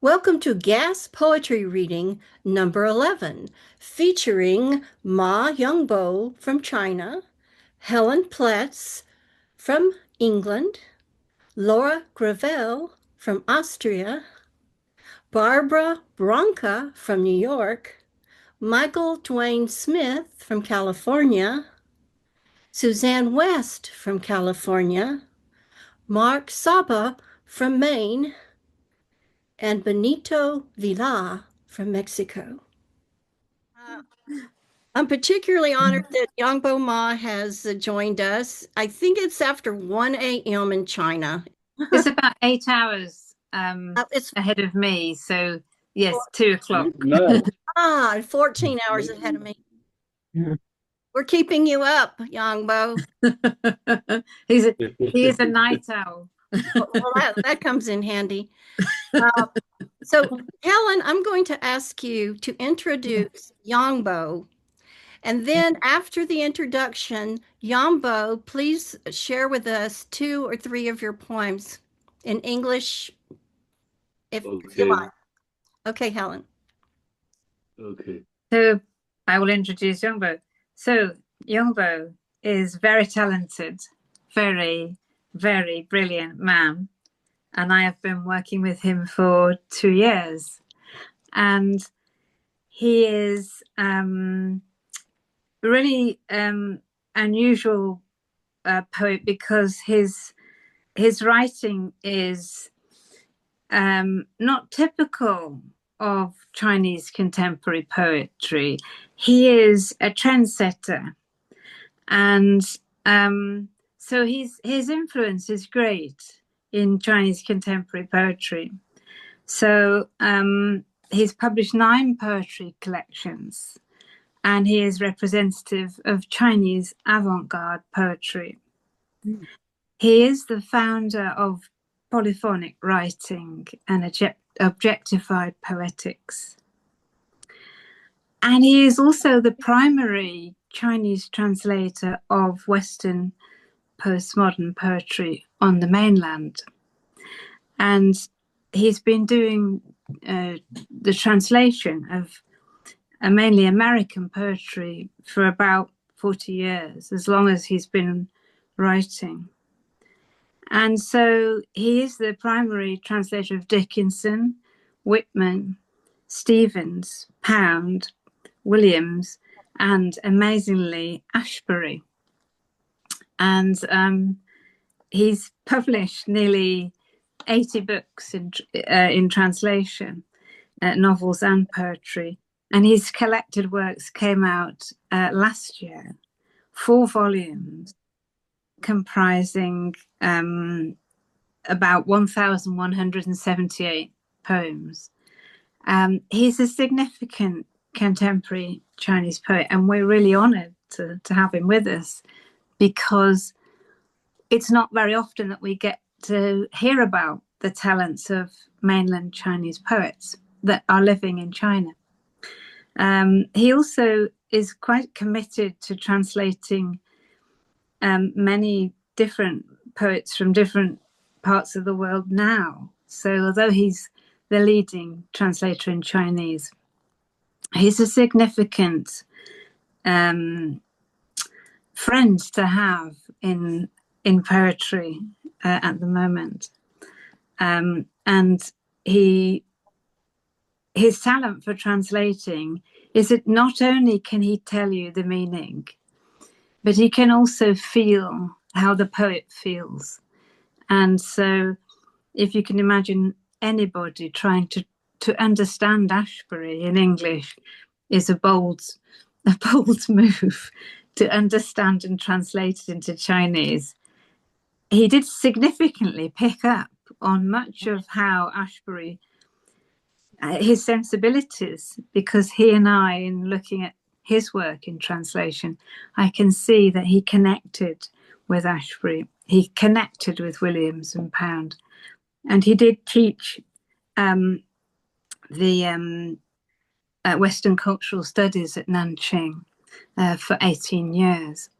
Welcome to Gas Poetry Reading number 11, featuring Ma Yongbo from China, Helen Pletts from England, Laura Grevel from Austria, Barbara Branca from New York, Michael Dwayne Smith from California, Susanne West from California, Mark Saba from Maine, and Benito Vila from Mexico. I'm particularly honored that Yongbo Ma has joined us. I think it's after 1 a.m. in China. It's about 8 hours It's ahead of me. So, yes, 2 o'clock. No. 14 hours ahead of me. We're keeping you up, Yongbo. He is a night owl. Well, that comes in handy. So, Helen, I'm going to ask you to introduce Yongbo. And then after the introduction, Yongbo, please share with us 2 or 3 of your poems in English, if you like. Okay, Helen. Okay. So I will introduce Yongbo. So Yongbo is very talented, very, very brilliant man. And I have been working with him for 2 years. And he is really unusual poet because his writing is not typical of Chinese contemporary poetry. He is a trendsetter, and so his influence is great in Chinese contemporary poetry. So he's published 9 poetry collections, and he is representative of Chinese avant-garde poetry. He is the founder of polyphonic writing and objectified poetics. And he is also the primary Chinese translator of Western postmodern poetry on the mainland. And he's been doing the translation of mainly American poetry for about 40 years, as long as he's been writing. And so he is the primary translator of Dickinson, Whitman, Stevens, Pound, Williams, and amazingly Ashbery. And he's published nearly 80 books in translation, novels and poetry. And his collected works came out last year, 4 volumes, comprising about 1,178 poems. He's a significant contemporary Chinese poet, and we're really honored to have him with us, because it's not very often that we get to hear about the talents of mainland Chinese poets that are living in China. He also is quite committed to translating many different poets from different parts of the world now. So although he's the leading translator in Chinese, he's a significant friend to have in poetry at the moment. And his talent for translating is that not only can he tell you the meaning, but he can also feel how the poet feels. And so if you can imagine anybody trying to understand Ashbery in English is a bold move to understand and translate it into Chinese. He did significantly pick up on much of how Ashbery, his sensibilities, because he and I, in looking at his work in translation, I can see that he connected with Ashbery. He connected with Williams and Pound. And he did teach the Western Cultural Studies at Nanjing for 18 years.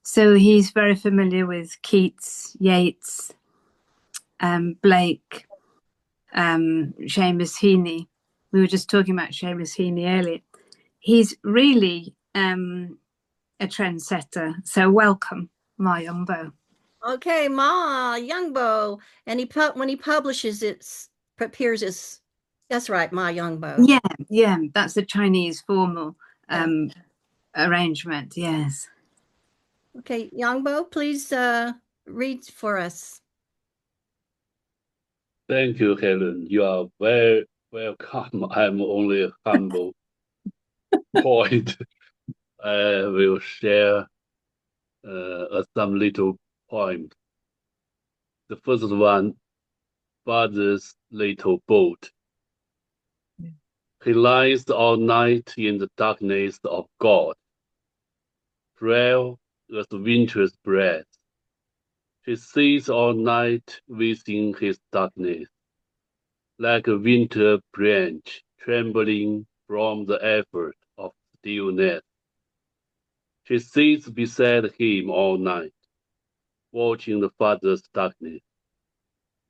So he's very familiar with Keats, Yeats, Blake, Seamus Heaney. We were just talking about Seamus Heaney earlier. He's really a trendsetter. So welcome, Ma Yongbo. Okay, Ma Yongbo, and when he publishes it, appears as that's right, Ma Yongbo. Yeah, that's the Chinese formal arrangement. Yes. Okay, Yongbo, please read for us. Thank you, Helen. You are very welcome. I'm only a humble point. I will share some little poems. The first one, Father's Little Boat. He lies all night in the darkness of God, frail as winter's breath. He sits all night within his darkness, like a winter branch trembling from the effort of stillness. She sits beside him all night, watching the Father's darkness,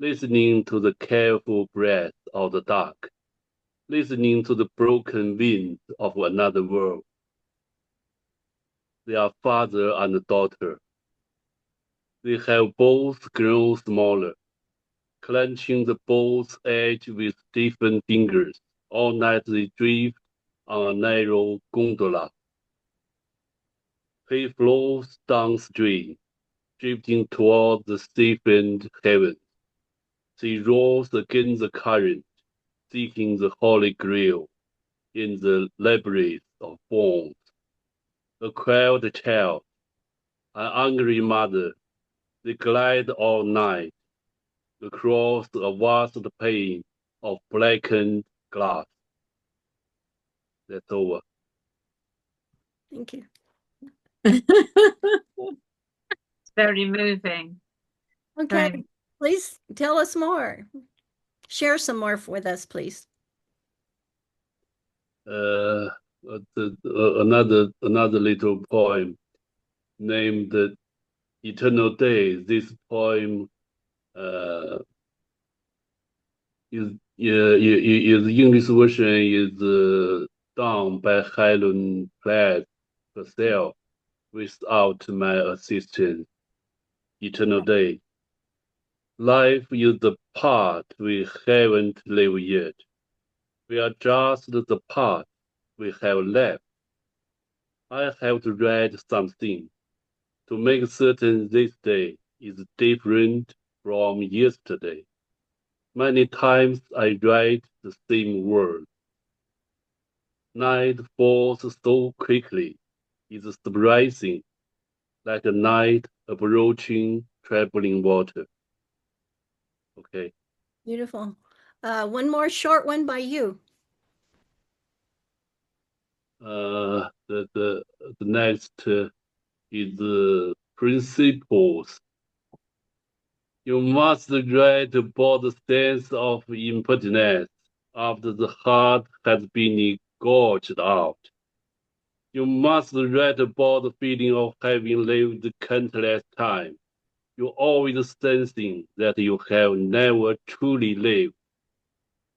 listening to the careful breath of the dark, listening to the broken winds of another world. They are father and daughter. They have both grown smaller, clenching the boat's edge with stiffened fingers. All night they drift on a narrow gondola. He flows downstream, drifting toward the stiffened heavens. She roars against the current, seeking the Holy Grail in the labyrinth of forms. A quelled child, an angry mother, they glide all night across a vast pane of blackened glass. That's over. Thank you. Very moving. Okay, please tell us more. Share some more with us, please. Another little poem named Eternal Day. This poem is English version is done by Helen Pletts herself without my assistance. Eternal Day. Life is the part we haven't lived yet. We are just the part we have left. I have to write something to make certain this day is different from yesterday. Many times I write the same word. Night falls so quickly, it's surprising, like a night approaching traveling water. Okay. Beautiful. One more short one by you. The next is principles. You must write about the sense of impotence after the heart has been gorged out. You must write about the feeling of having lived countless time. You always sensing that you have never truly lived.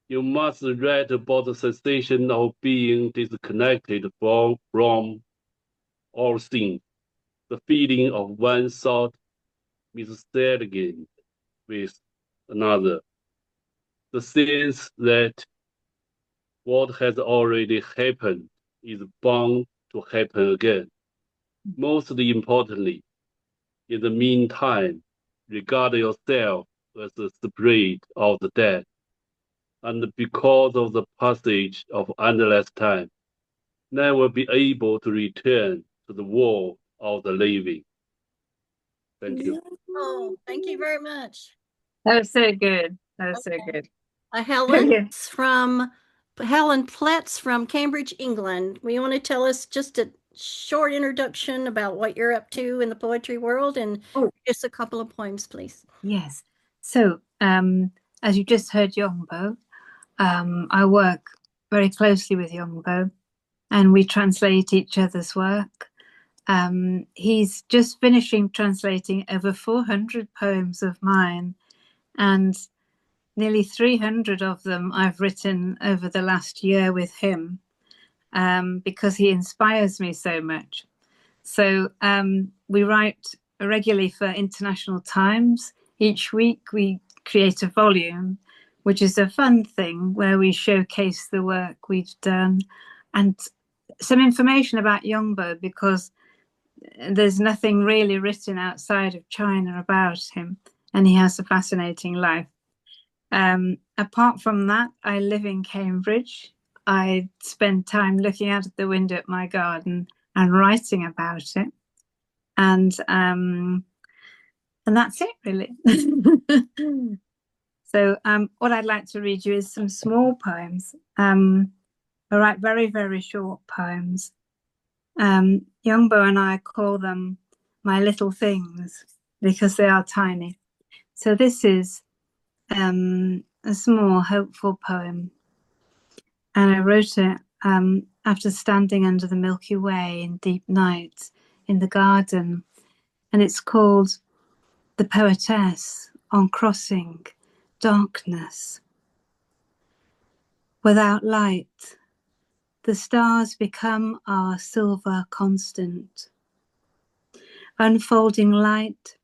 You must write about the sensation of being disconnected from all things, the feeling of one thought mistaken with another, the sense that what has already happened is bound to happen again. Most importantly, in the meantime, regard yourself as the spirit of the dead, and because of the passage of endless time, never be able to return to the world of the living. Thank you. Oh, thank you very much. That was so good. That was so good. Helen Pletts from Cambridge, England. We want to tell us just a short introduction about what you're up to in the poetry world and just a couple of poems, please. Yes. So, as you just heard Yongbo, I work very closely with Yongbo and we translate each other's work. He's just finishing translating over 400 poems of mine, and nearly 300 of them I've written over the last year with him, because he inspires me so much. So we write regularly for International Times. Each week we create a volume, which is a fun thing where we showcase the work we've done and some information about Yongbo, because there's nothing really written outside of China about him, and he has a fascinating life. Apart from that, I live in Cambridge. I spend time looking out of the window at my garden and writing about it. And that's it, really. So what I'd like to read you is some small poems. I write very, very short poems. Yongbo and I call them my little things because they are tiny. So this is a small, hopeful poem. And I wrote it after standing under the Milky Way in deep night in the garden. And it's called The Poetess on Crossing Darkness. Without light, the stars become our silver constant. Unfolding light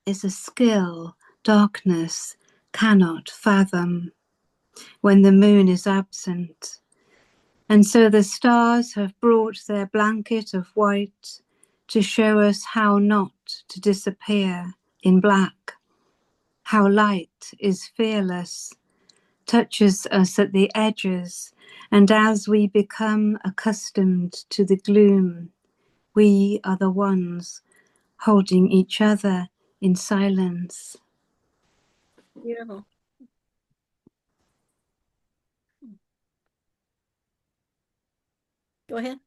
is a skill darkness cannot fathom when the moon is absent. And so the stars have brought their blanket of white to show us how not to disappear in black, how light is fearless, touches us at the edges, and as we become accustomed to the gloom, we are the ones holding each other in silence. Beautiful. Go ahead.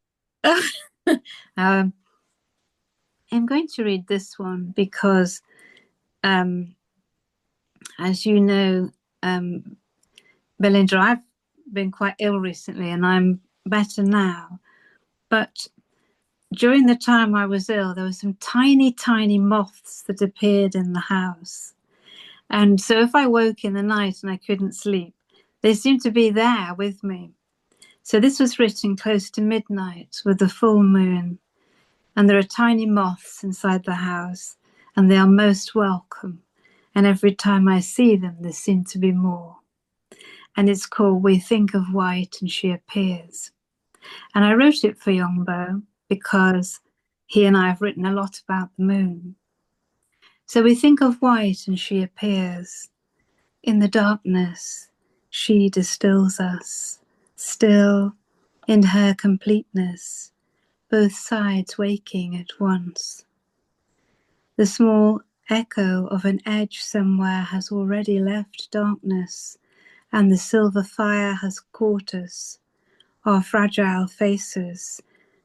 I'm going to read this one because, as you know, Belinda, I've been quite ill recently and I'm better now. But during the time I was ill, there were some tiny, tiny moths that appeared in the house. And so if I woke in the night and I couldn't sleep, they seemed to be there with me. So this was written close to midnight with the full moon. And there are tiny moths inside the house, and they are most welcome. And every time I see them, there seem to be more. And it's called We Think of White and She Appears. And I wrote it for Yongbo because he and I have written a lot about the moon. So we think of white and she appears. In the darkness, she distills us, still in her completeness, both sides waking at once. The small echo of an edge somewhere has already left darkness, and the silver fire has caught us, our fragile faces,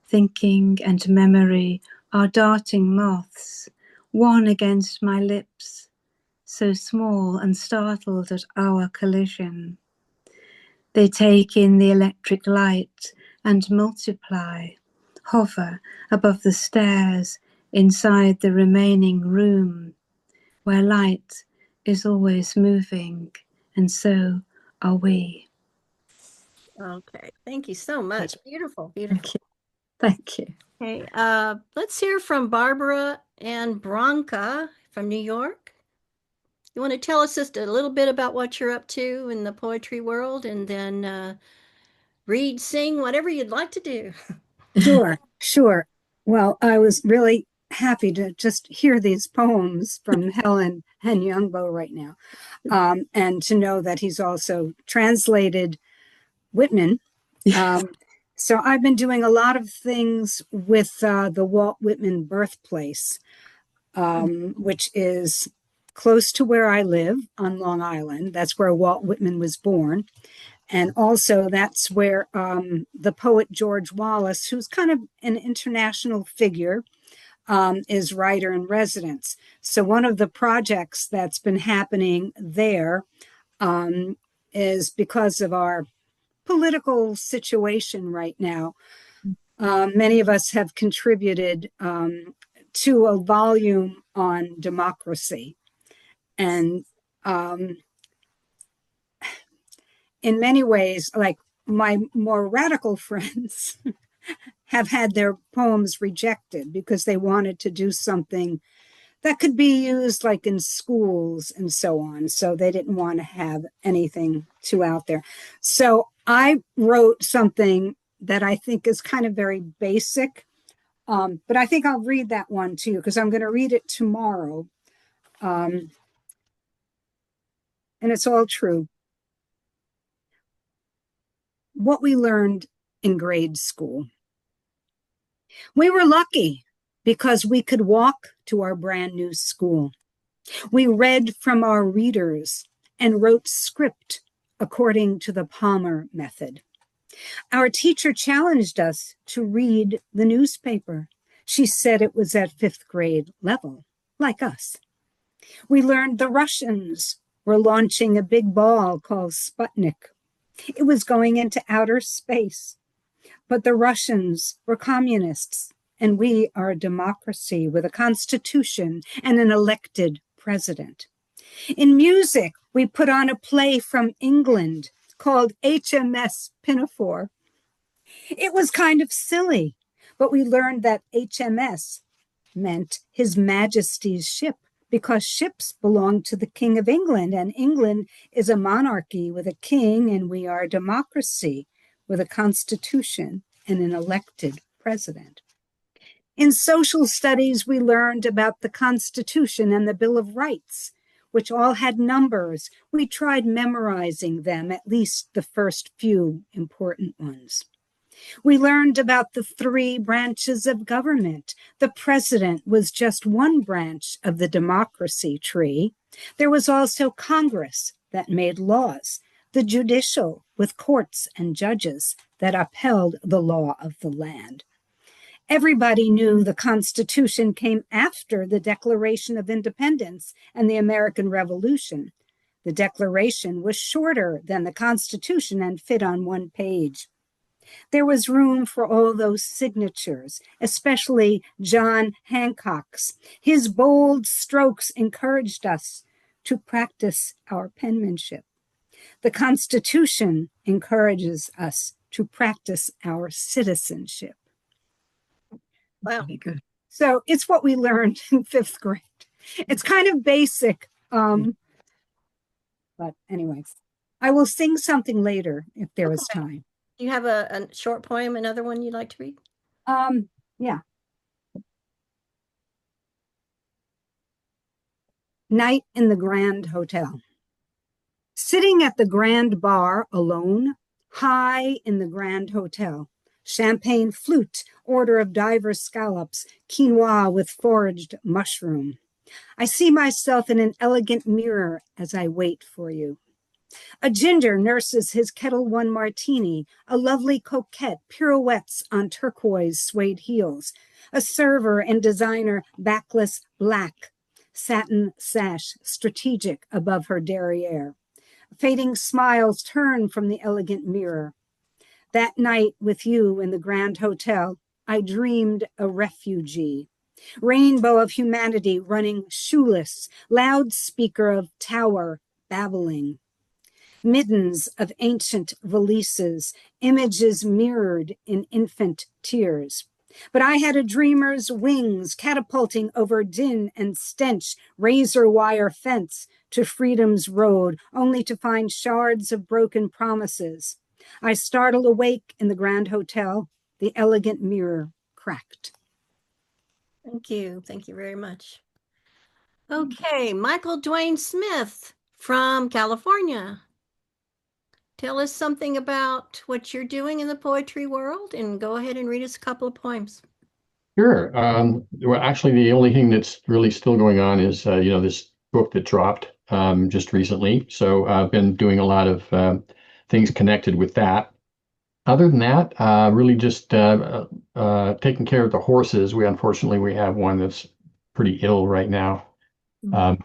thinking and memory are darting moths, one against my lips, so small and startled at our collision. They take in the electric light and multiply, hover above the stairs inside the remaining room, where light is always moving, and so are we. Okay. Thank you so much. Beautiful, beautiful. Thank you. Okay. Let's hear from Barbara and Branca from New York. You want to tell us just a little bit about what you're up to in the poetry world, and then read, sing, whatever you'd like to do. Sure. Well, I was really happy to just hear these poems from Helen and Yongbo right now, and to know that he's also translated Whitman. So I've been doing a lot of things with the Walt Whitman birthplace, which is close to where I live on Long Island. That's where Walt Whitman was born. And also that's where the poet George Wallace, who's kind of an international figure, is writer in residence. So one of the projects that's been happening there is because of our political situation right now. Many of us have contributed to a volume on democracy. And in many ways, like my more radical friends have had their poems rejected because they wanted to do something that could be used like in schools and so on. So they didn't want to have anything too out there. So I wrote something that I think is kind of very basic, but I think I'll read that one to you because I'm going to read it tomorrow. And it's all true. What we learned in grade school. We were lucky because we could walk to our brand new school. We read from our readers and wrote script according to the Palmer method. Our teacher challenged us to read the newspaper. She said it was at 5th grade level, like us. We learned the Russians were launching a big ball called Sputnik. It was going into outer space. But the Russians were communists, and we are a democracy with a constitution and an elected president. In music, we put on a play from England called HMS Pinafore. It was kind of silly, but we learned that HMS meant His Majesty's ship because ships belong to the King of England, and England is a monarchy with a king, and we are a democracy with a constitution and an elected president. In social studies, we learned about the Constitution and the Bill of Rights, which all had numbers. We tried memorizing them, at least the first few important ones. We learned about the 3 branches of government. The president was just one branch of the democracy tree. There was also Congress that made laws, the judicial with courts and judges that upheld the law of the land. Everybody knew the Constitution came after the Declaration of Independence and the American Revolution. The Declaration was shorter than the Constitution and fit on one page. There was room for all those signatures, especially John Hancock's. His bold strokes encouraged us to practice our penmanship. The Constitution encourages us to practice our citizenship. Wow. Very good. So it's what we learned in 5th grade. It's kind of basic. But anyways, I will sing something later if there is time. Do you have a short poem, another one you'd like to read? Yeah. Night in the Grand Hotel. Sitting at the Grand Bar alone, high in the Grand Hotel. Champagne flute, order of divers scallops, quinoa with foraged mushroom. I see myself in an elegant mirror as I wait for you. A ginger nurses his Kettle One martini, a lovely coquette pirouettes on turquoise suede heels, a server in designer backless black, satin sash strategic above her derriere. Fading smiles turn from the elegant mirror. That night with you in the Grand Hotel, I dreamed a refugee. Rainbow of humanity running shoeless, loudspeaker of tower babbling. Middens of ancient valises, images mirrored in infant tears. But I had a dreamer's wings catapulting over din and stench, razor wire fence to freedom's road, only to find shards of broken promises. I startled awake in the Grand Hotel, the elegant mirror cracked. Thank you. Thank you very much. Okay, Michael Dwayne Smith from California. Tell us something about what you're doing in the poetry world and go ahead and read us a couple of poems. Sure. Well, actually, the only thing that's really still going on is, this book that dropped just recently. So I've been doing a lot of things connected with that. Other than that, really just taking care of the horses. Unfortunately, we have one that's pretty ill right now.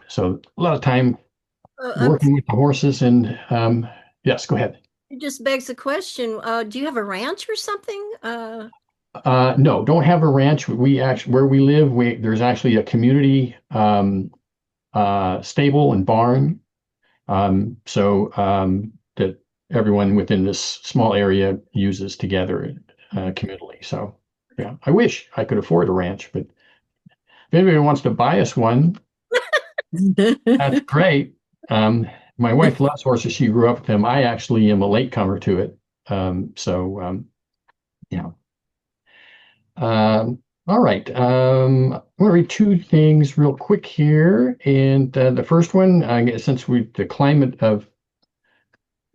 So a lot of time working with the horses and yes, go ahead. It just begs the question, do you have a ranch or something? No, don't have a ranch. We actually, where we live, there's actually a community stable and barn. That everyone within this small area uses together communally. So yeah, I wish I could afford a ranch, but if anybody wants to buy us one, that's great. My wife loves horses. She grew up with them. I actually am a latecomer to it. Yeah. All right. I'm going to read two things real quick here. And the first one, since the climate of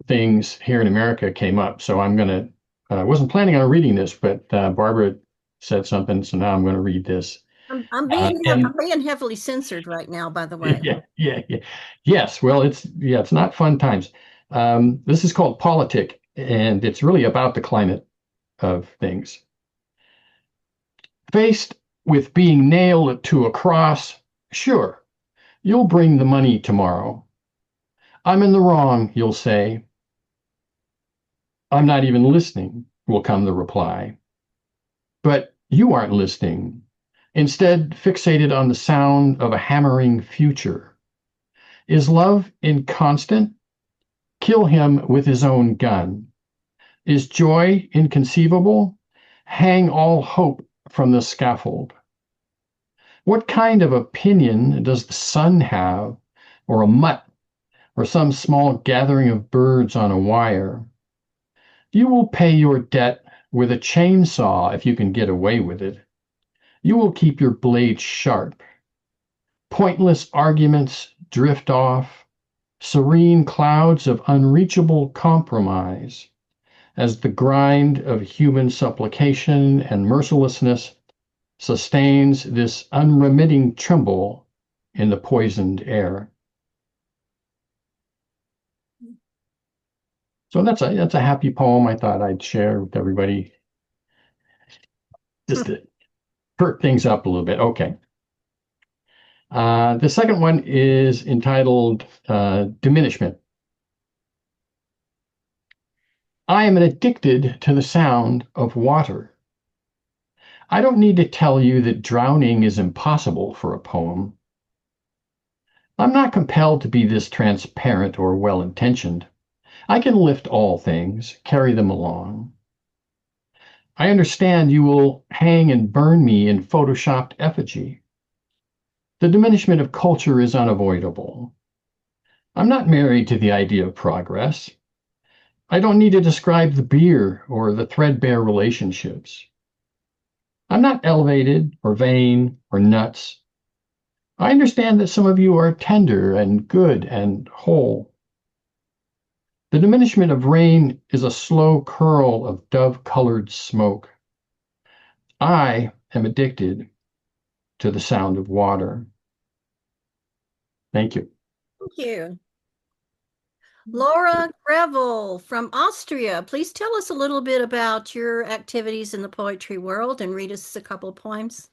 things here in America came up, so I'm going to, I wasn't planning on reading this, but Barbara said something, so now I'm going to read this. I'm being heavily censored right now, by the way. Yeah. Yes. Well, it's not fun times. This is called Politic, and it's really about the climate of things. Faced with being nailed to a cross, sure, you'll bring the money tomorrow. I'm in the wrong, you'll say. I'm not even listening, will come the reply. But you aren't listening. Instead, fixated on the sound of a hammering future. Is love inconstant? Kill him with his own gun. Is joy inconceivable? Hang all hope from the scaffold. What kind of opinion does the sun have, or a mutt, or some small gathering of birds on a wire? You will pay your debt with a chainsaw if you can get away with it. You will keep your blade sharp. Pointless arguments drift off, serene clouds of unreachable compromise, as the grind of human supplication and mercilessness sustains this unremitting tremble in the poisoned air. So that's a happy poem I thought I'd share with everybody, just to perk things up a little bit. Okay. The second one is entitled Diminishment. I am addicted to the sound of water. I don't need to tell you that drowning is impossible for a poem. I'm not compelled to be this transparent or well-intentioned. I can lift all things, carry them along. I understand you will hang and burn me in photoshopped effigy. The diminishment of culture is unavoidable. I'm not married to the idea of progress. I don't need to describe the beer or the threadbare relationships. I'm not elevated or vain or nuts. I understand that some of you are tender and good and whole. The diminishment of rain is a slow curl of dove-colored smoke. I am addicted to the sound of water. Thank you. Thank you. Laura Grevel from Austria, please tell us a little bit about your activities in the poetry world and read us a couple of poems.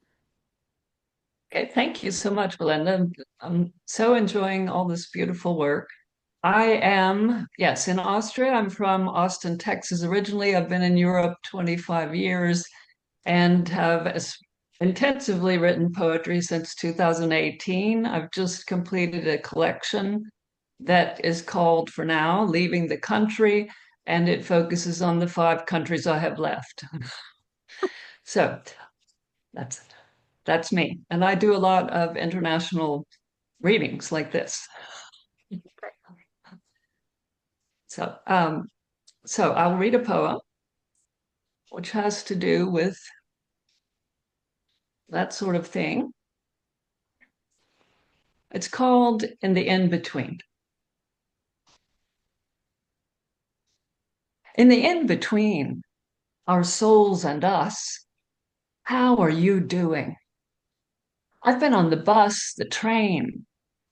Okay, thank you so much, Belinda. I'm so enjoying all this beautiful work. I am, yes, in Austria. I'm from Austin, Texas originally. I've been in Europe 25 years and have intensively written poetry since 2018. I've just completed a collection that is called, for now, Leaving the Country, and it focuses on the 5 countries I have left. So that's me. And I do a lot of international readings like this. So I'll read a poem which has to do with that sort of thing. It's called In the In-Between. In the in-between, our souls and us, how are you doing? I've been on the bus, the train,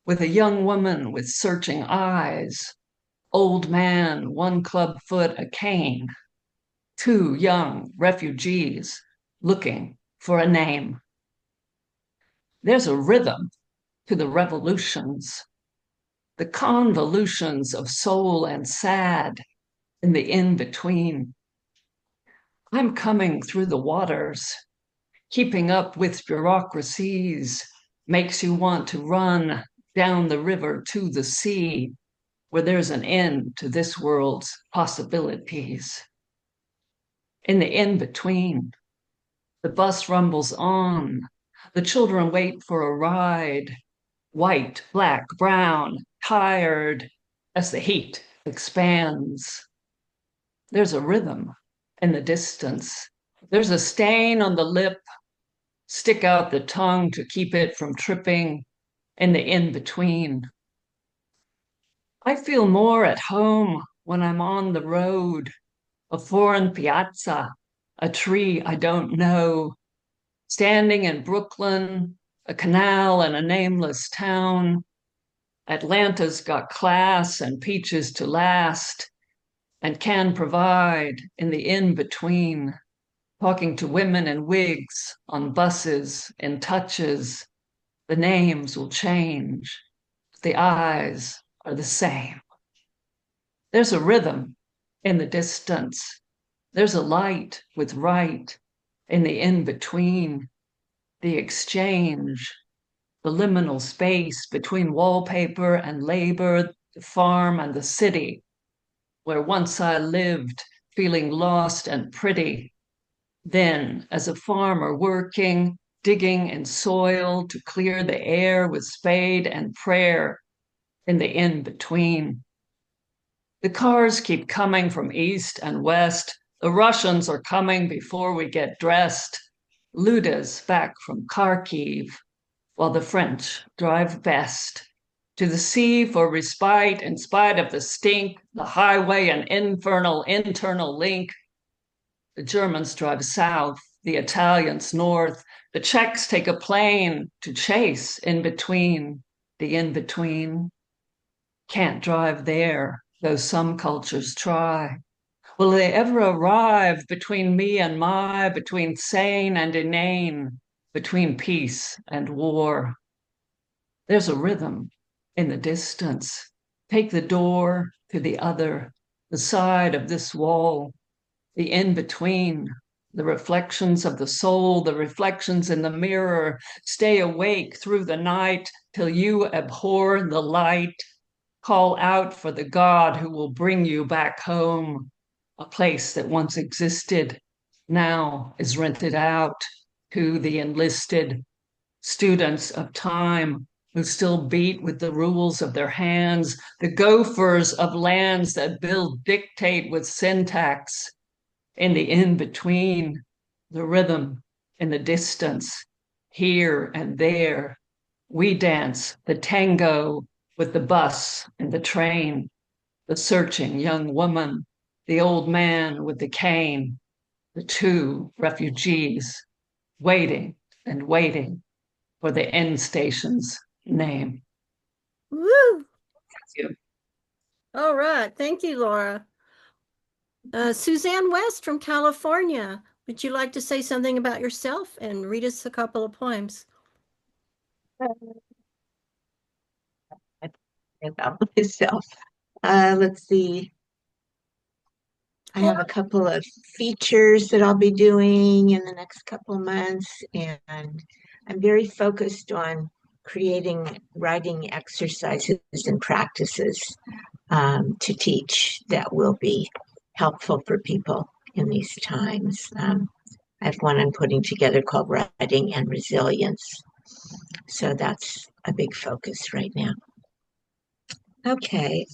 with a young woman with searching eyes, old man, one club foot, a cane, 2 young refugees looking for a name. There's a rhythm to the revolutions, the convolutions of soul and sad in the in-between. I'm coming through the waters. Keeping up with bureaucracies makes you want to run down the river to the sea. where there's an end to this world's possibilities. In the in-between, the bus rumbles on. The children wait for a ride. White, black, brown, tired, as the heat expands. There's a rhythm in the distance. There's a stain on the lip. Stick out the tongue to keep it from tripping in the in-between. I feel more at home when I'm on the road, a foreign piazza, a tree I don't know, standing in Brooklyn, a canal in a nameless town. Atlanta's got class and peaches to last and can provide in the in-between, talking to women in wigs on buses, in touches. The names will change, but the eyes are the same. There's a rhythm in the distance. There's a light with right in the in-between, the exchange, the liminal space between wallpaper and labor, the farm and the city, where once I lived feeling lost and pretty. Then, as a farmer working, digging in soil to clear the air with spade and prayer in the in-between. The cars keep coming from east and west. The Russians are coming before we get dressed. Luda's back from Kharkiv, while the French drive best. To the sea for respite in spite of the stink, the highway an infernal internal link. The Germans drive south, the Italians north. The Czechs take a plane to chase in between, the in-between. Can't drive there, though some cultures try. Will they ever arrive between me and my, between sane and inane, between peace and war? There's a rhythm in the distance. Take the door to the other, the side of this wall, the in-between, the reflections of the soul, the reflections in the mirror. Stay awake through the night till you abhor the light. Call out for the God who will bring you back home, a place that once existed, now is rented out to the enlisted students of time who still beat with the rules of their hands, the gophers of lands that build dictate with syntax. In the in-between, the rhythm in the distance, here and there, we dance the tango with the bus and the train, the searching young woman, the old man with the cane, the two refugees waiting and waiting for the end station's name. Woo! Thank you. All right. Thank you, Laura. Susanne West from California. Would you like to say something about yourself and read us a couple of poems? About myself. Let's see. I have a couple of features that I'll be doing in the next couple of months, and I'm very focused on creating writing exercises and practices to teach that will be helpful for people in these times. I have one I'm putting together called Writing and Resilience. So that's a big focus right now. Okay,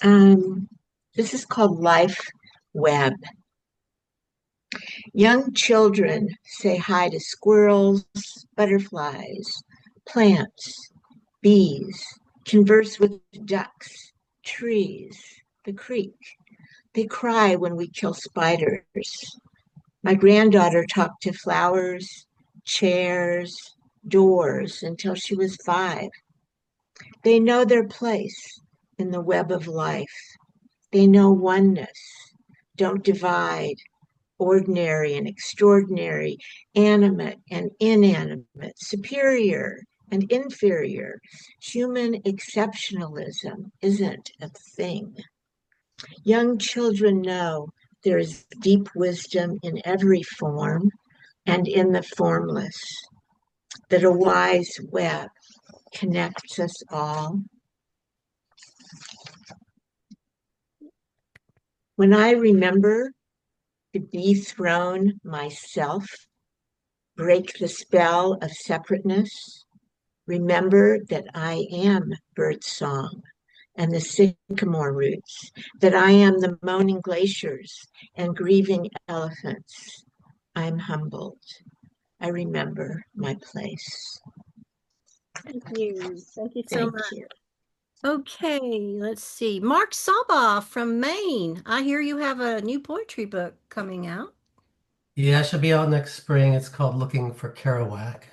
this is called Life Web. Young children say hi to squirrels, butterflies, plants, bees, converse with ducks, trees, the creek. They cry when we kill spiders. My granddaughter talked to flowers, chairs, doors until she was 5. They know their place in the web of life. They know oneness. Don't divide ordinary and extraordinary, animate and inanimate, superior and inferior. Human exceptionalism isn't a thing. Young children know there is deep wisdom in every form and in the formless, that a wise web connects us all. When I remember to dethrone myself, break the spell of separateness, remember that I am birdsong and the sycamore roots, that I am the moaning glaciers and grieving elephants. I'm humbled. I remember my place. Thank you. Thank you so Thank much. you. Okay, let's see. Mark Saba from Maine. I hear you have a new poetry book coming out. Yeah, it should be out next spring. It's called Looking for Kerouac.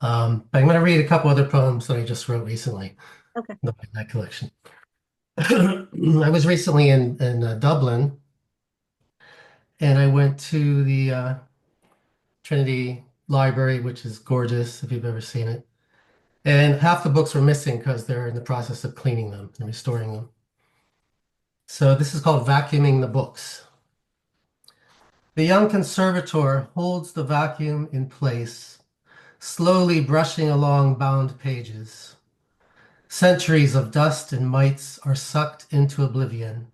But I'm going to read a couple other poems that I just wrote recently Okay. in that collection. I was recently in Dublin, and I went to the Trinity Library, which is gorgeous if you've ever seen it. And half the books were missing because they're in the process of cleaning them and restoring them. So this is called Vacuuming the Books. The young conservator holds the vacuum in place, slowly brushing along bound pages. Centuries of dust and mites are sucked into oblivion,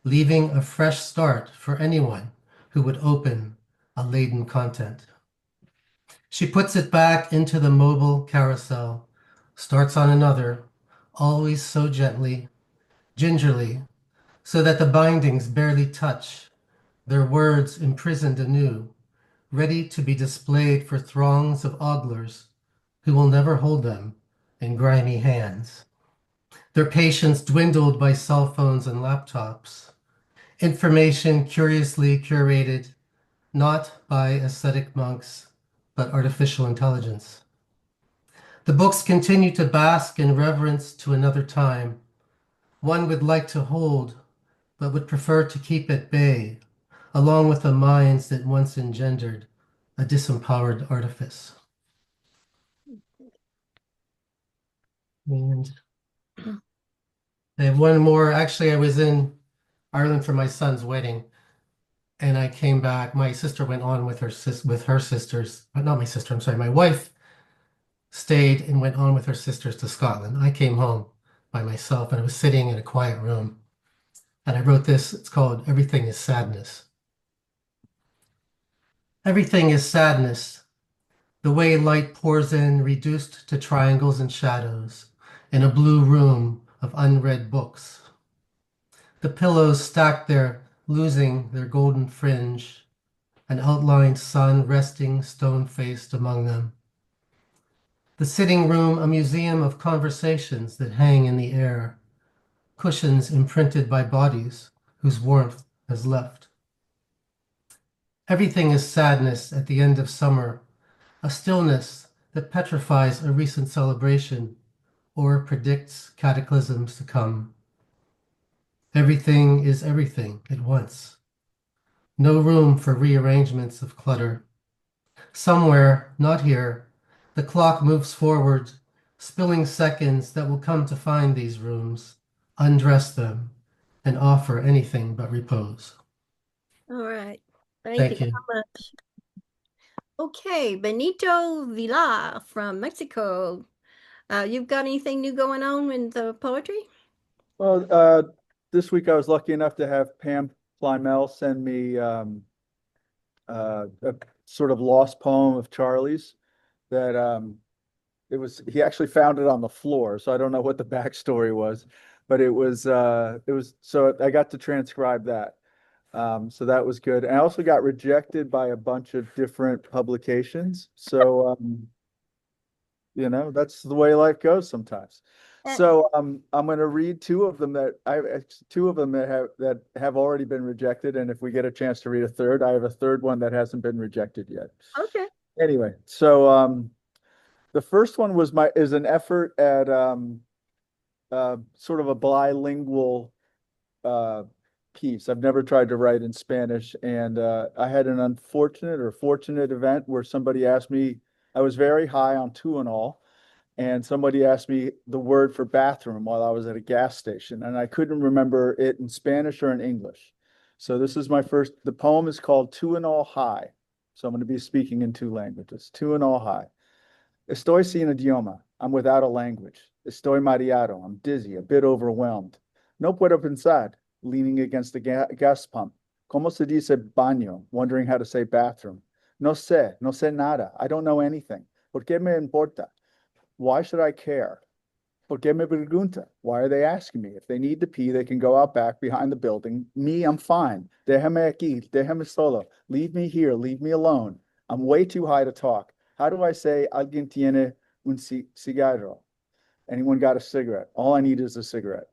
leaving a fresh start for anyone who would open a laden content. She puts it back into the mobile carousel, starts on another, always so gently, gingerly, so that the bindings barely touch, their words imprisoned anew, ready to be displayed for throngs of oglers who will never hold them in grimy hands. Their patience dwindled by cell phones and laptops. Information curiously curated, not by ascetic monks, but artificial intelligence. The books continue to bask in reverence to another time, one would like to hold, but would prefer to keep at bay, along with the minds that once engendered a disempowered artifice. And I have one more. Actually, I was in Ireland for my son's wedding, and I came back. My sister went on with her sisters, but not my sister. I'm sorry. My wife stayed and went on with her sisters to Scotland. I came home by myself, and I was sitting in a quiet room, and I wrote this. It's called "Everything Is Sadness." Everything is sadness. The way light pours in, reduced to triangles and shadows, in a blue room of unread books. The pillows stacked there, losing their golden fringe, an outlined sun resting stone-faced among them. The sitting room, a museum of conversations that hang in the air, cushions imprinted by bodies whose warmth has left. Everything is sadness at the end of summer, a stillness that petrifies a recent celebration or predicts cataclysms to come. Everything is everything at once. No room for rearrangements of clutter. Somewhere, not here, the clock moves forward, spilling seconds that will come to find these rooms, undress them, and offer anything but repose. All right. Thank you Thank you. so much. Okay, Benito Vila from Mexico. You've got anything new going on in the poetry? Well, this week I was lucky enough to have Pam Plymell send me a sort of lost poem of Charlie's that he actually found it on the floor, so I don't know what the backstory was, but it was so I got to transcribe that. So that was good. And I also got rejected by a bunch of different publications. So that's the way life goes sometimes. So I'm going to read two of them that have already been rejected, and if we get a chance to read a third, I have a third one that hasn't been rejected yet. Okay. Anyway, so the first one is an effort at sort of a bilingual piece. I've never tried to write in Spanish, and I had an unfortunate or fortunate event where somebody asked me. I was very high on Tuinol, and somebody asked me the word for bathroom while I was at a gas station, and I couldn't remember it in Spanish or in English. So this is the poem is called Tuinol High. So I'm going to be speaking in two languages. Tuinol High. Estoy sin idioma. I'm without a language. Estoy mareado. I'm dizzy, a bit overwhelmed. No puedo pensar. leaning against the gas pump. Como se dice baño? Wondering how to say bathroom. No sé nada. I don't know anything. ¿Por qué me importa? Why should I care? ¿Por qué me pregunta? Why are they asking me? If they need to pee, they can go out back behind the building. Me, I'm fine. Déjame aquí, déjame solo. Leave me here, leave me alone. I'm way too high to talk. How do I say alguien tiene un cigarro? Anyone got a cigarette? All I need is a cigarette.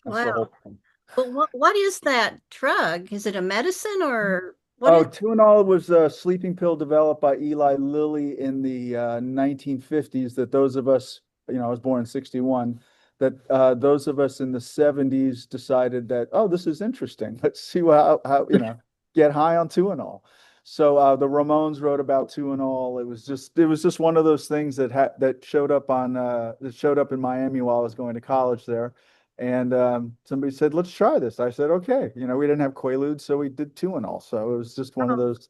That's the whole Wow. thing. But what is that drug? Is it a medicine or what Oh, is? Tuinal was a sleeping pill developed by Eli Lilly in the 1950s that those of us, I was born in 61, that those of us in the 70s decided that, oh, this is interesting. Let's see how get high on Tuinal. So the Ramones wrote about Tuinal. It was just one of those things that showed up in Miami while I was going to college there. And somebody said, let's try this. I said, okay. We didn't have Quaaludes, so we did Tuinal. So it was just one of those,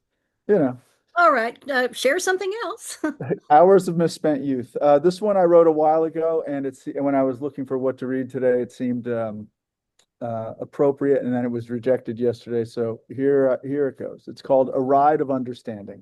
All right, share something else. hours of misspent youth. This one I wrote a while ago, and when I was looking for what to read today, it seemed appropriate, and then it was rejected yesterday. So here it goes. It's called A Ride of Understanding.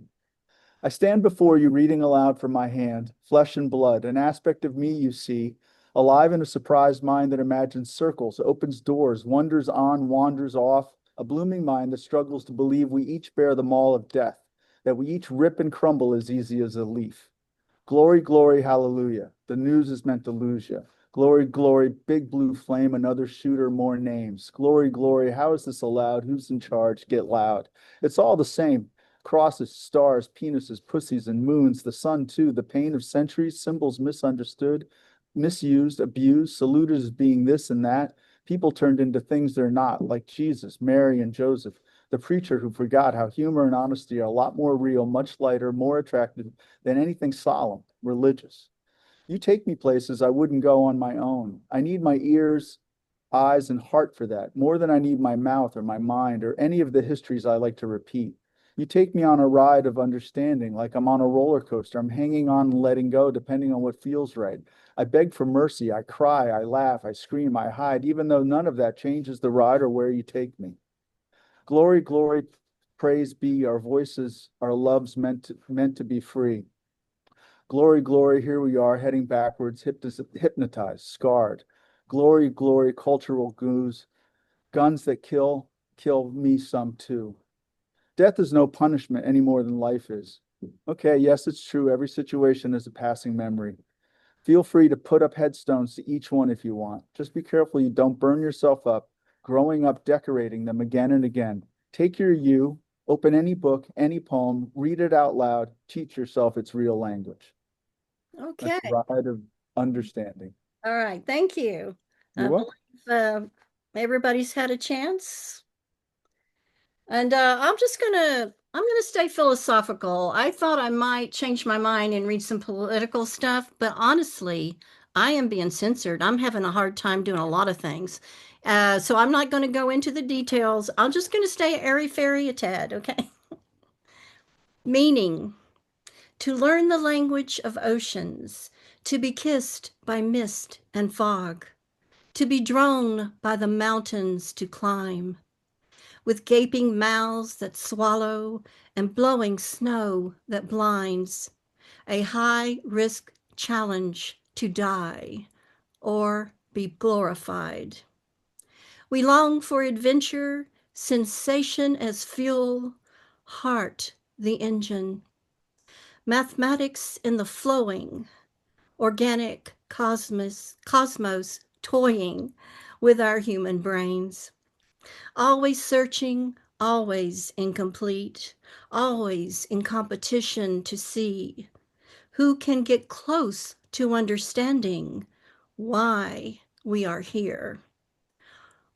I stand before you reading aloud from my hand, flesh and blood, an aspect of me you see, alive in a surprised mind that imagines circles, opens doors, wanders on, wanders off, a blooming mind that struggles to believe we each bear the maul of death, that we each rip and crumble as easy as a leaf. Glory, glory, hallelujah. The news is meant to lose you. Glory, glory, big blue flame, another shooter, more names. Glory, glory, how is this allowed? Who's in charge? Get loud. It's all the same. Crosses, stars, penises, pussies, and moons. The sun, too. The pain of centuries, symbols misunderstood, misused, abused, saluted as being this and that. People turned into things they're not, like Jesus, Mary, and Joseph. The preacher who forgot how humor and honesty are a lot more real, much lighter, more attractive than anything solemn, religious. You take me places I wouldn't go on my own. I need my ears, eyes, and heart for that, more than I need my mouth or my mind or any of the histories I like to repeat. You take me on a ride of understanding, like I'm on a roller coaster. I'm hanging on and letting go, depending on what feels right. I beg for mercy. I cry. I laugh. I scream. I hide, even though none of that changes the ride or where you take me. Glory, glory, praise be. Our voices, our loves meant to be free. Glory, glory, here we are heading backwards, hypnotized, scarred. Glory, glory, cultural goose, guns that kill me some too. Death is no punishment any more than life is. Okay, yes, it's true. Every situation is a passing memory. Feel free to put up headstones to each one if you want. Just be careful you don't burn yourself up, growing up decorating them again and again. Take your you, open any book, any poem, read it out loud, teach yourself its real language. Okay. That's a ride of understanding. All right. Thank you. You're I welcome. believe everybody's had a chance. And I'm gonna stay philosophical. I thought I might change my mind and read some political stuff, but honestly, I am being censored. I'm having a hard time doing a lot of things. So I'm not going to go into the details. I'm just going to stay airy fairy a tad, okay? Meaning, to learn the language of oceans, to be kissed by mist and fog, to be drawn by the mountains to climb, with gaping mouths that swallow and blowing snow that blinds, a high risk challenge to die or be glorified. We long for adventure, sensation as fuel, heart the engine, mathematics in the flowing, organic cosmos toying with our human brains. Always searching, always incomplete, always in competition to see who can get close to understanding why we are here.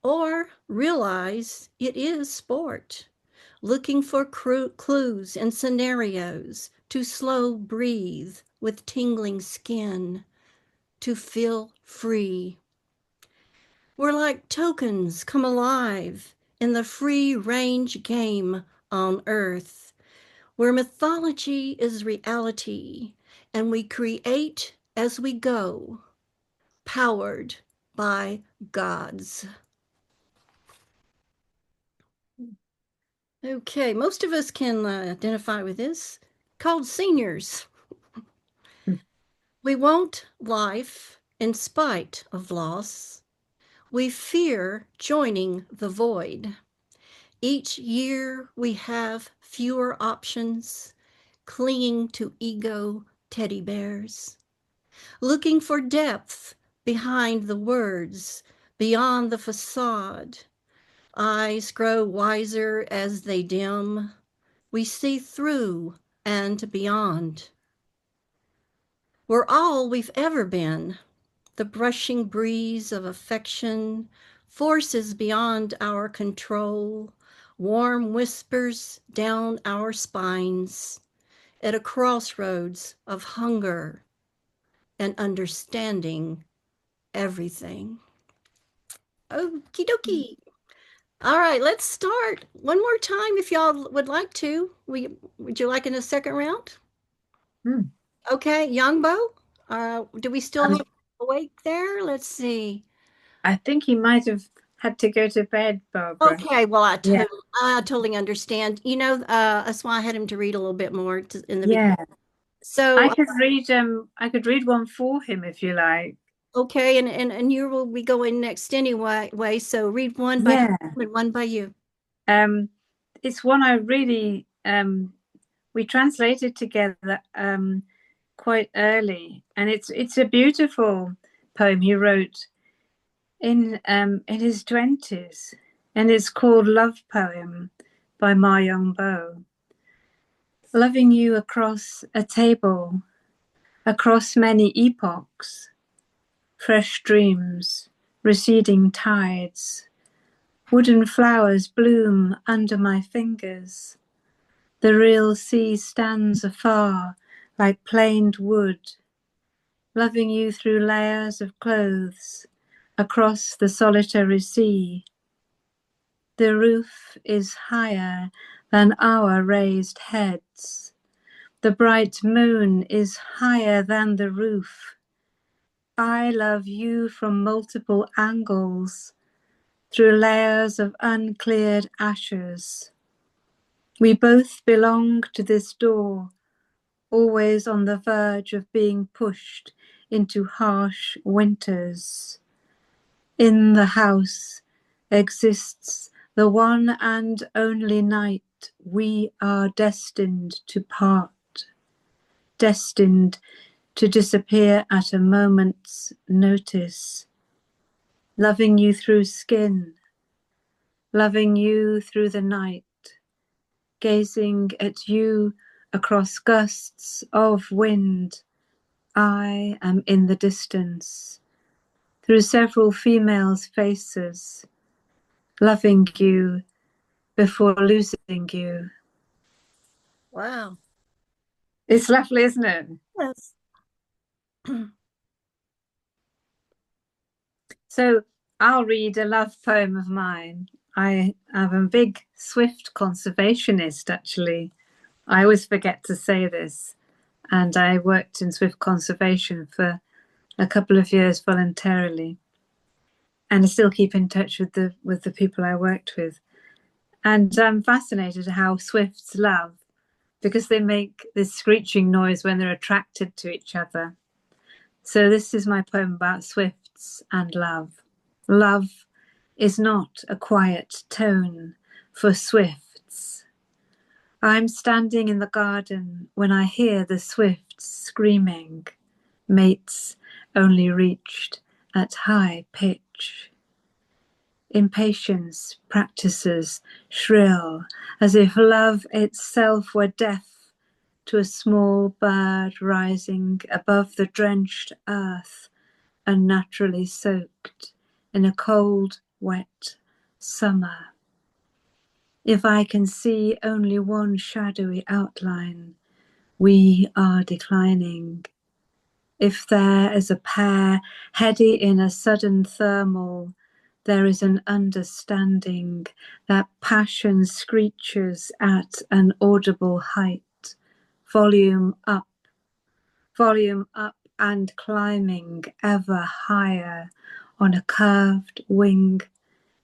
Or realize it is sport, looking for clues and scenarios to slow breathe with tingling skin, to feel free. We're like tokens come alive in the free range game on Earth, where mythology is reality and we create as we go, powered by gods. Okay, most of us can identify with this. Called Seniors. We want life in spite of loss. We fear joining the void. Each year we have fewer options, clinging to ego teddy bears, looking for depth behind the words, beyond the facade. Eyes grow wiser as they dim. We see through and beyond. We're all we've ever been. The brushing breeze of affection, forces beyond our control, warm whispers down our spines at a crossroads of hunger and understanding everything. Okie dokie. All right, let's start one more time if y'all would like to. Would you like in a second round? Okay, Yongbo, do we still have awake there? Let's see. I think he might have had to go to bed, Barbara. Okay, well, Yeah. I totally understand. You know, that's why I had him to read a little bit more in the Yeah. beginning. So I could read one for him if you like. okay, and you will be going next anyway. So read one by Yeah. him and one by you. It's one I really we translated together quite early, and it's a beautiful poem he wrote in his 20s, and it's called Love Poem by Yongbo. Loving you across a table, across many epochs, fresh dreams, receding tides, wooden flowers bloom under my fingers. The real sea stands afar like planed wood, loving you through layers of clothes across the solitary sea. The roof is higher than our raised heads. The bright moon is higher than the roof. I love you from multiple angles, through layers of uncleared ashes. We both belong to this door, always on the verge of being pushed into harsh winters. In the house exists the one and only night we are destined to part, destined to disappear at a moment's notice. Loving you through skin, loving you through the night, gazing at you across gusts of wind. I am in the distance, through several females' faces, loving you before losing you. Wow. It's lovely, isn't it? Yes. So I'll read a love poem of mine. I am a big swift conservationist, actually. I always forget to say this. And I worked in swift conservation for a couple of years voluntarily. And I still keep in touch with the people I worked with. And I'm fascinated how swifts love, because they make this screeching noise when they're attracted to each other. So this is my poem about swifts and love. Love is not a quiet tone for swifts. I'm standing in the garden when I hear the swifts screaming, mates only reached at high pitch. Impatience practices shrill, as if love itself were deaf to a small bird rising above the drenched earth, unnaturally soaked in a cold, wet summer. If I can see only one shadowy outline, we are declining. If there is a pair heady in a sudden thermal, there is an understanding that passion screeches at an audible height, volume up and climbing ever higher on a curved wing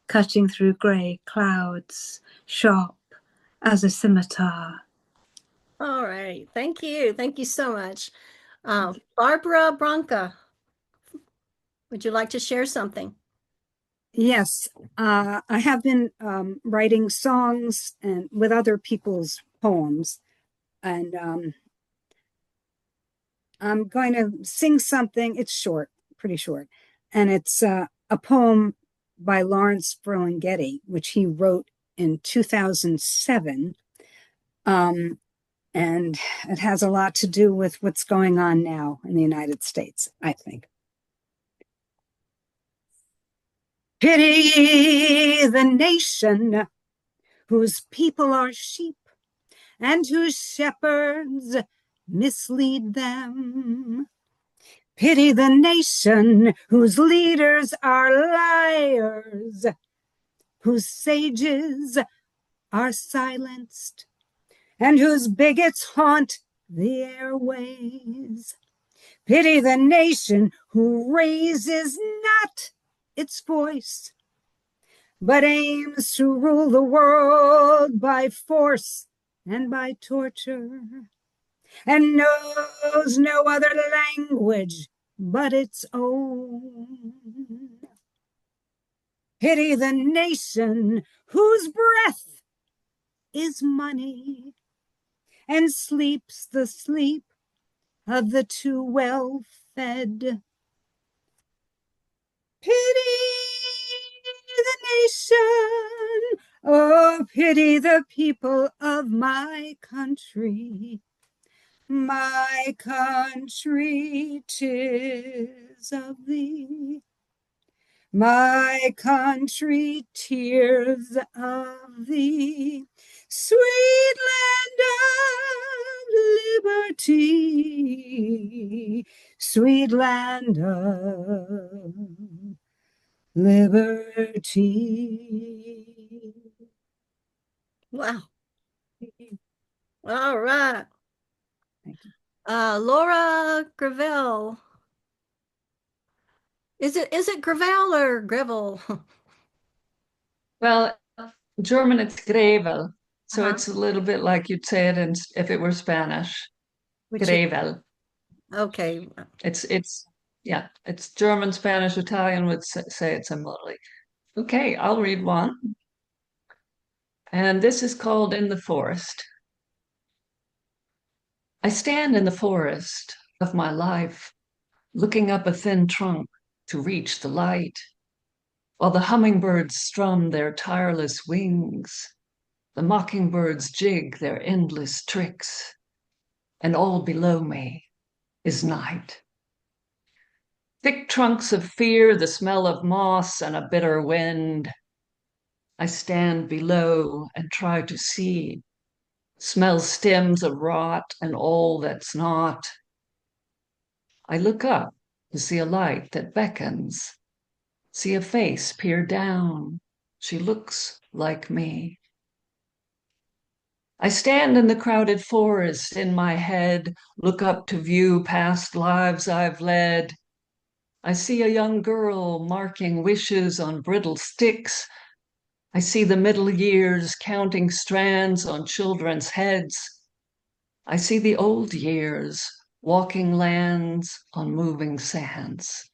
cutting through grey clouds, sharp as a scimitar. All right. Thank you. Thank you so much. Barbara Branca, would you like to share something? Yes, I have been writing songs and with other people's poems, and I'm going to sing something. It's short, pretty short, and it's a poem by Lawrence Ferlinghetti, which he wrote in 2007. And it has a lot to do with what's going on now in the United States, I think. Pity the nation whose people are sheep and whose shepherds mislead them. Pity the nation whose leaders are liars, whose sages are silenced, and whose bigots haunt the airways. Pity the nation who raises not its voice, but aims to rule the world by force and by torture, and knows no other language but its own. Pity the nation whose breath is money and sleeps the sleep of the too well fed. Pity the nation, oh, pity the people of my country. My country, 'tis of thee. My country, tears of thee. Sweet land of liberty, sweet land of liberty. Wow. All right. Thank you. Laura Grevel. Is it Grevel or Grevel? Well, German, it's Grevel. So Uh-huh. it's a little bit like you'd say it if it were Spanish. Grevel. Okay. It's yeah, it's German, Spanish, Italian would say it similarly. Okay, I'll read one. And this is called In the Forest. I stand in the forest of my life, looking up a thin trunk to reach the light, while the hummingbirds strum their tireless wings, the mockingbirds jig their endless tricks, and all below me is night. Thick trunks of fear, the smell of moss, and a bitter wind. I stand below and try to see, smell stems of rot and all that's not. I look up to see a light that beckons, see a face peer down. She looks like me. I stand in the crowded forest in my head, look up to view past lives I've led. I see a young girl marking wishes on brittle sticks. I see the middle years counting strands on children's heads. I see the old years walking lands on moving sands.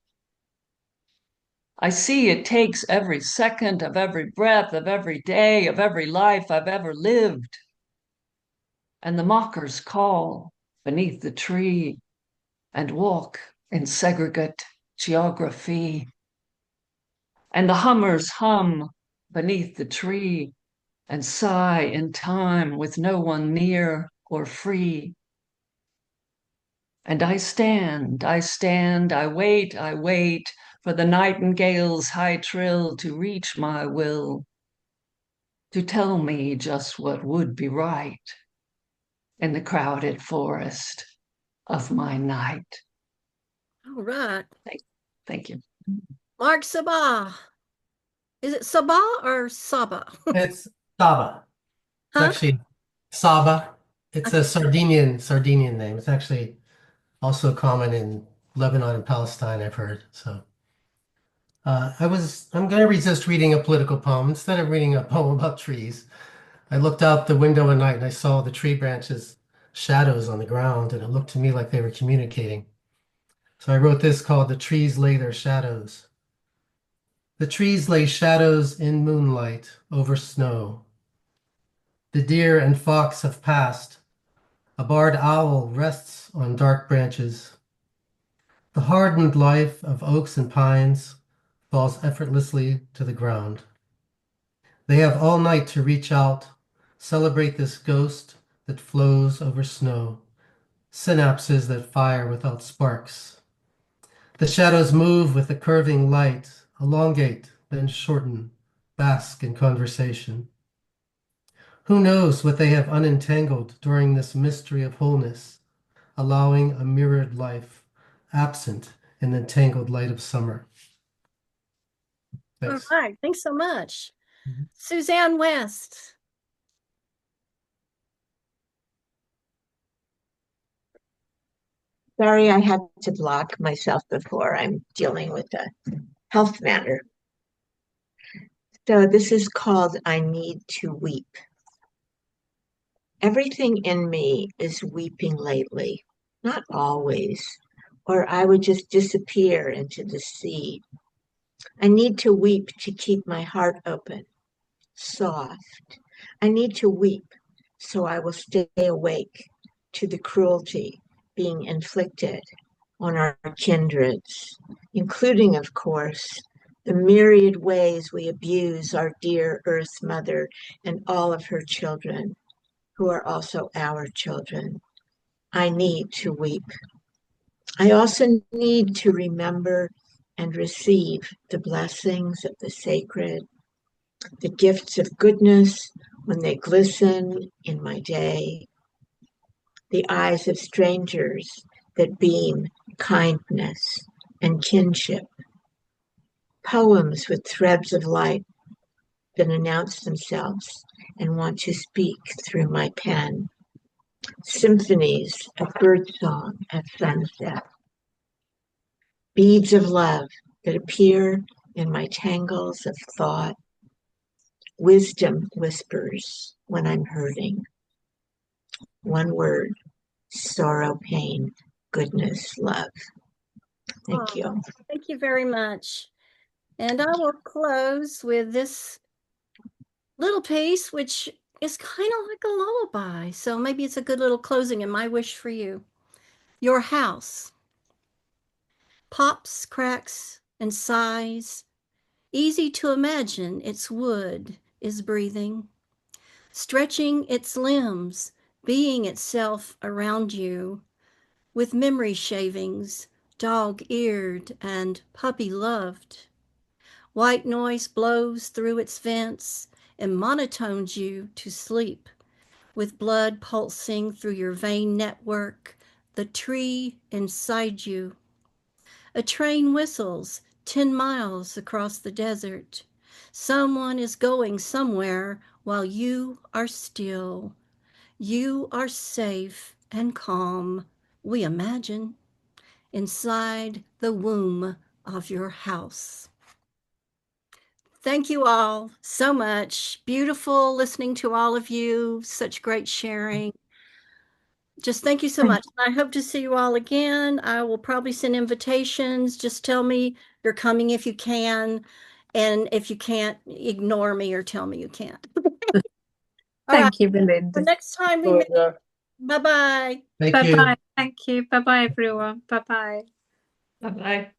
I see it takes every second of every breath of every day of every life I've ever lived. And the mockers call beneath the tree and walk in segregate geography. And the hummers hum beneath the tree and sigh in time with no one near or free. And I stand, I wait for the nightingale's high trill to reach my will, to tell me just what would be right in the crowded forest of my night. All right. Thank you. Mark Saba. Is it Saba or Saba? It's Saba. It's Huh? actually Saba. It's a Sardinian name. It's actually also common in Lebanon and Palestine, I've heard. So I'm going to resist reading a political poem. Instead of reading a poem about trees, I looked out the window one night and I saw the tree branches shadows on the ground, and it looked to me like they were communicating. So I wrote this called The Trees Lay Their Shadows. The trees lay shadows in moonlight over snow. The deer and fox have passed. A barred owl rests on dark branches. The hardened life of oaks and pines falls effortlessly to the ground. They have all night to reach out, celebrate this ghost that flows over snow, synapses that fire without sparks. The shadows move with the curving light, elongate, then shorten, bask in conversation. Who knows what they have unentangled during this mystery of wholeness, allowing a mirrored life, absent in the tangled light of summer. All Thanks. right. Thanks so much. Mhm. Susanne West. Sorry, I had to block myself before. I'm dealing with a health matter. So this is called I Need to Weep. Everything in me is weeping lately, not always, or I would just disappear into the sea. I need to weep to keep my heart open, soft. I need to weep so I will stay awake to the cruelty being inflicted on our kindreds, including, of course, the myriad ways we abuse our dear Earth Mother and all of her children, who are also our children. I need to weep. I also need to remember and receive the blessings of the sacred, the gifts of goodness when they glisten in my day, the eyes of strangers that beam kindness and kinship, poems with threads of light that announce themselves and want to speak through my pen, symphonies of birdsong at sunset, beads of love that appear in my tangles of thought, wisdom whispers when I'm hurting. One word, sorrow, pain, goodness, love. Thank you. Thank you very much. And I will close with this little piece, which is kind of like a lullaby. So maybe it's a good little closing, and my wish for you. Your house pops, cracks, and sighs. Easy to imagine its wood is breathing, stretching its limbs, being itself around you, with memory shavings, dog-eared and puppy-loved. White noise blows through its vents and monotones you to sleep, with blood pulsing through your vein network, the tree inside you. A train whistles 10 miles across the desert. Someone is going somewhere while you are still. You are safe and calm, we imagine, inside the womb of your house. Thank you all so much. Beautiful listening to all of you. Such great sharing. Just thank you so much. I hope to see you all again. I will probably send invitations. Just tell me you're coming if you can. And if you can't, ignore me or tell me you can't. All right. Thank you, Belinda. The next time we meet, bye-bye. Thank you. Bye-bye. Thank you. Bye-bye, everyone. Bye-bye. Bye-bye.